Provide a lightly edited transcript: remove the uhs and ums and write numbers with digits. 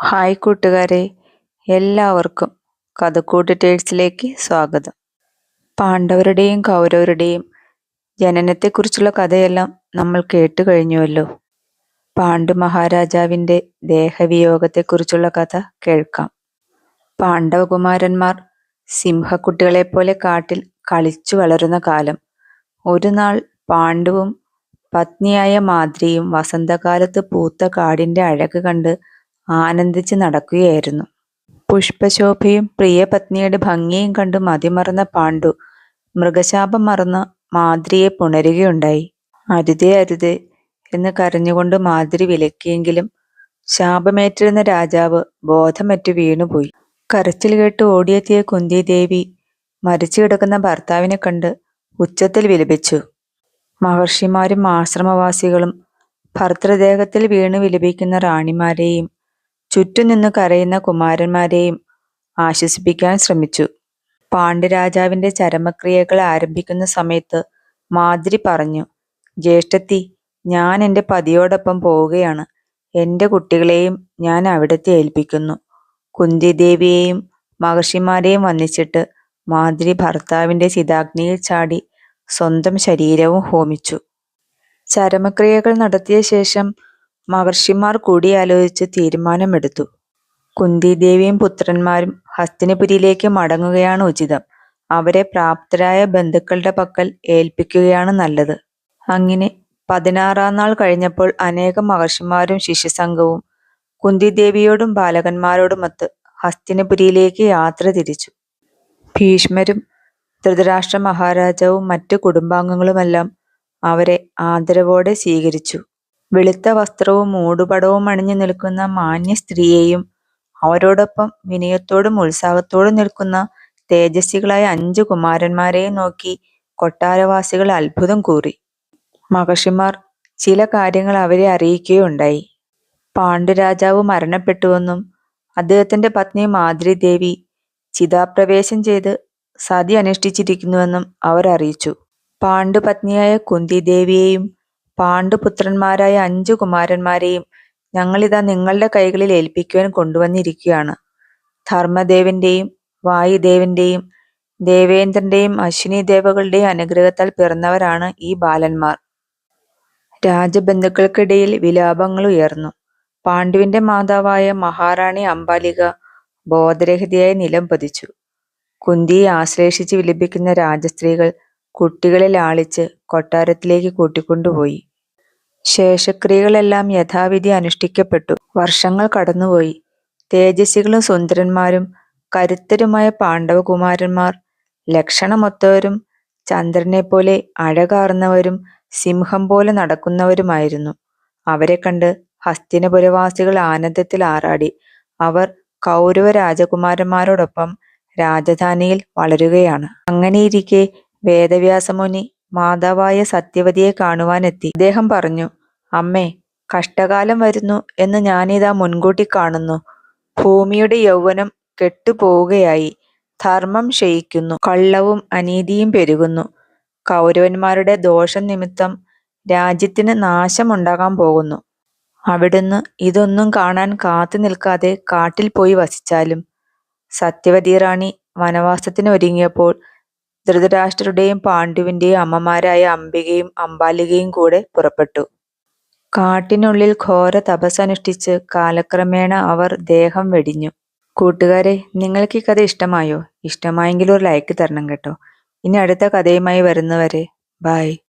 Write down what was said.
Hi കൂട്ടുകാരെ, എല്ലാവർക്കും കഥക്കൂട്ട് ടേഴ്സിലേക്ക് സ്വാഗതം. പാണ്ഡവരുടെയും കൗരവരുടെയും ജനനത്തെക്കുറിച്ചുള്ള കഥയെല്ലാം നമ്മൾ കേട്ടു കഴിഞ്ഞുവല്ലോ. പാണ്ഡു മഹാരാജാവിൻ്റെ ദേഹവിയോഗത്തെക്കുറിച്ചുള്ള കഥ കേൾക്കാം. പാണ്ഡവകുമാരന്മാർ സിംഹക്കുട്ടികളെപ്പോലെ കാട്ടിൽ കളിച്ചു വളരുന്ന കാലം. ഒരു നാൾ പാണ്ഡുവും പത്നിയായ മാദ്രിയും വസന്തകാലത്ത് പൂത്ത കാടിൻ്റെ അഴക് കണ്ട് ആനന്ദിച്ച് നടക്കുകയായിരുന്നു. പുഷ്പശോഭയും പ്രിയപത്നിയുടെ ഭംഗിയും കണ്ട് മതിമറന്ന പാണ്ഡു മൃഗശാപം മറന്ന മാദ്രിയെ പുണരുകയുണ്ടായി. അരുതേ അരുതേ എന്ന് കരഞ്ഞുകൊണ്ട് മാദ്രി വിലക്കിയെങ്കിലും ശാപമേറ്റിരുന്ന രാജാവ് ബോധമറ്റു വീണുപോയി. കരച്ചിൽ കേട്ട് ഓടിയെത്തിയ കുന്തിദേവി മരിച്ചു കിടക്കുന്ന ഭർത്താവിനെ കണ്ട് ഉച്ചത്തിൽ വിലപിച്ചു. മഹർഷിമാരും ആശ്രമവാസികളും ഭർതൃദേഹത്തിൽ വീണു വിലപിക്കുന്ന റാണിമാരെയും ചുറ്റും നിന്ന് കരയുന്ന കുമാരന്മാരെയും ആശ്വസിപ്പിക്കാൻ ശ്രമിച്ചു. പാണ്ഡ്യരാജാവിൻ്റെ ചരമക്രിയകൾ ആരംഭിക്കുന്ന സമയത്ത് മാദ്രി പറഞ്ഞു, ജ്യേഷ്ഠത്തി, ഞാൻ എൻ്റെ പതിയോടൊപ്പം പോവുകയാണ്. എൻ്റെ കുട്ടികളെയും ഞാൻ അവിടത്തെ ഏൽപ്പിക്കുന്നു. കുന്തിദേവിയെയും മഹർഷിമാരെയും വന്ദിച്ചിട്ട് മാദ്രി ഭർത്താവിൻ്റെ ചിതാഗ്നിയിൽ ചാടി സ്വന്തം ശരീരവും ഹോമിച്ചു. ചരമക്രിയകൾ നടത്തിയ ശേഷം മഹർഷിമാർ കൂടിയാലോചിച്ച് തീരുമാനമെടുത്തു. കുന്തിദേവിയും പുത്രന്മാരും ഹസ്തിനപുരിയിലേക്ക് മടങ്ങുകയാണ് ഉചിതം. അവരെ പ്രാപ്തരായ ബന്ധുക്കളുടെ പക്കൽ ഏൽപ്പിക്കുകയാണ് നല്ലത്. അങ്ങനെ 16-ാം നാൾ കഴിഞ്ഞപ്പോൾ അനേകം മഹർഷിമാരും ശിഷ്യസംഘവും കുന്തിദേവിയോടും ബാലകന്മാരോടുമൊത്ത് ഹസ്തിനപുരിയിലേക്ക് യാത്ര തിരിച്ചു. ഭീഷ്മരും ധൃതരാഷ്ട്ര മഹാരാജാവും മറ്റു കുടുംബാംഗങ്ങളുമെല്ലാം അവരെ ആദരവോടെ സ്വീകരിച്ചു. വെളുത്ത വസ്ത്രവും മൂടുപടവും അണിഞ്ഞു നിൽക്കുന്ന മാന്യ സ്ത്രീയെയും അവരോടൊപ്പം വിനയത്തോടും ഉത്സാഹത്തോടും നിൽക്കുന്ന തേജസ്വികളായ 5 കുമാരന്മാരെയും നോക്കി കൊട്ടാരവാസികൾ അത്ഭുതം കൂറി. മഹർഷിമാർ ചില കാര്യങ്ങൾ അവരെ അറിയിക്കുകയുണ്ടായി. പാണ്ഡുരാജാവ് മരണപ്പെട്ടുവെന്നും അദ്ദേഹത്തിൻ്റെ പത്നി മാദ്രിദേവി ചിതാപ്രവേശം ചെയ്ത് സതി അനുഷ്ഠിച്ചിരിക്കുന്നുവെന്നും അവർ അറിയിച്ചു. പാണ്ഡുപത്നിയായ കുന്തിദേവിയെയും പാണ്ഡുപുത്രന്മാരായ 5 കുമാരന്മാരെയും ഞങ്ങളിതാ നിങ്ങളുടെ കൈകളിൽ ഏൽപ്പിക്കുവാൻ കൊണ്ടുവന്നിരിക്കുകയാണ്. ധർമ്മദേവന്റെയും വായുദേവന്റെയും ദേവേന്ദ്രന്റെയും അശ്വിനി ദേവകളുടെയും അനുഗ്രഹത്താൽ പിറന്നവരാണ് ഈ ബാലന്മാർ. രാജബന്ധുക്കൾക്കിടയിൽ വിലാപങ്ങൾ ഉയർന്നു. പാണ്ഡുവിന്റെ മാതാവായ മഹാറാണി അംബാലിക ബോധരഹിതയായി നിലം പതിച്ചു. കുന്തിയെ ആശ്ലേഷിച്ച് വിലപിക്കുന്ന രാജസ്ത്രീകൾ കുട്ടികളെ ലാളിച്ച് കൊട്ടാരത്തിലേക്ക് കൂട്ടിക്കൊണ്ടുപോയി. ശേഷക്രിയകളെല്ലാം യഥാവിധി അനുഷ്ഠിക്കപ്പെട്ടു. വർഷങ്ങൾ കടന്നുപോയി. തേജസ്വികളും സുന്ദരന്മാരും കരുത്തരുമായ പാണ്ഡവകുമാരന്മാർ ലക്ഷണമൊത്തവരും ചന്ദ്രനെപ്പോലെ അഴകാർന്നവരും സിംഹം പോലെ നടക്കുന്നവരുമായിരുന്നു. അവരെ കണ്ട് ഹസ്തിനപുരവാസികൾ ആനന്ദത്തിൽ ആറാടി. അവർ കൗരവ രാജകുമാരന്മാരോടൊപ്പം രാജധാനിയിൽ വളരുകയാണ്. അങ്ങനെയിരിക്കെ വേദവ്യാസമുനി മാതാവായ സത്യവതിയെ കാണുവാനെത്തി. അദ്ദേഹം പറഞ്ഞു, അമ്മേ, കഷ്ടകാലം വരുന്നു എന്ന് ഞാനിതാ മുൻകൂട്ടി കാണുന്നു. ഭൂമിയുടെ യൗവനം കെട്ടുപോവുകയായി. ധർമ്മം ക്ഷയിക്കുന്നു. കള്ളവും അനീതിയും പെരുകുന്നു. കൗരവന്മാരുടെ ദോഷം നിമിത്തം രാജ്യത്തിന് നാശമുണ്ടാകാൻ പോകുന്നു. അവിടുന്ന് ഇതൊന്നും കാണാൻ കാത്തു നിൽക്കാതെ കാട്ടിൽ പോയി വസിച്ചാലും. സത്യവതി റാണി വനവാസത്തിന് ഒരുങ്ങിയപ്പോൾ ധൃതരാഷ്ട്രരുടെയും പാണ്ഡുവിന്റെയും അമ്മമാരായ അംബികയും അംബാലികയും കൂടെ പുറപ്പെട്ടു. കാട്ടിനുള്ളിൽ ഘോര തപസ്സനുഷ്ഠിച്ച് കാലക്രമേണ അവർ ദേഹം വെടിഞ്ഞു. കൂട്ടുകാരെ, നിങ്ങൾക്ക് ഈ കഥ ഇഷ്ടമായോ? ഇഷ്ടമായെങ്കിൽ ഒരു ലൈക്ക് തരണം കേട്ടോ. ഇനി അടുത്ത കഥയുമായി വരുന്നവരെ ബൈ.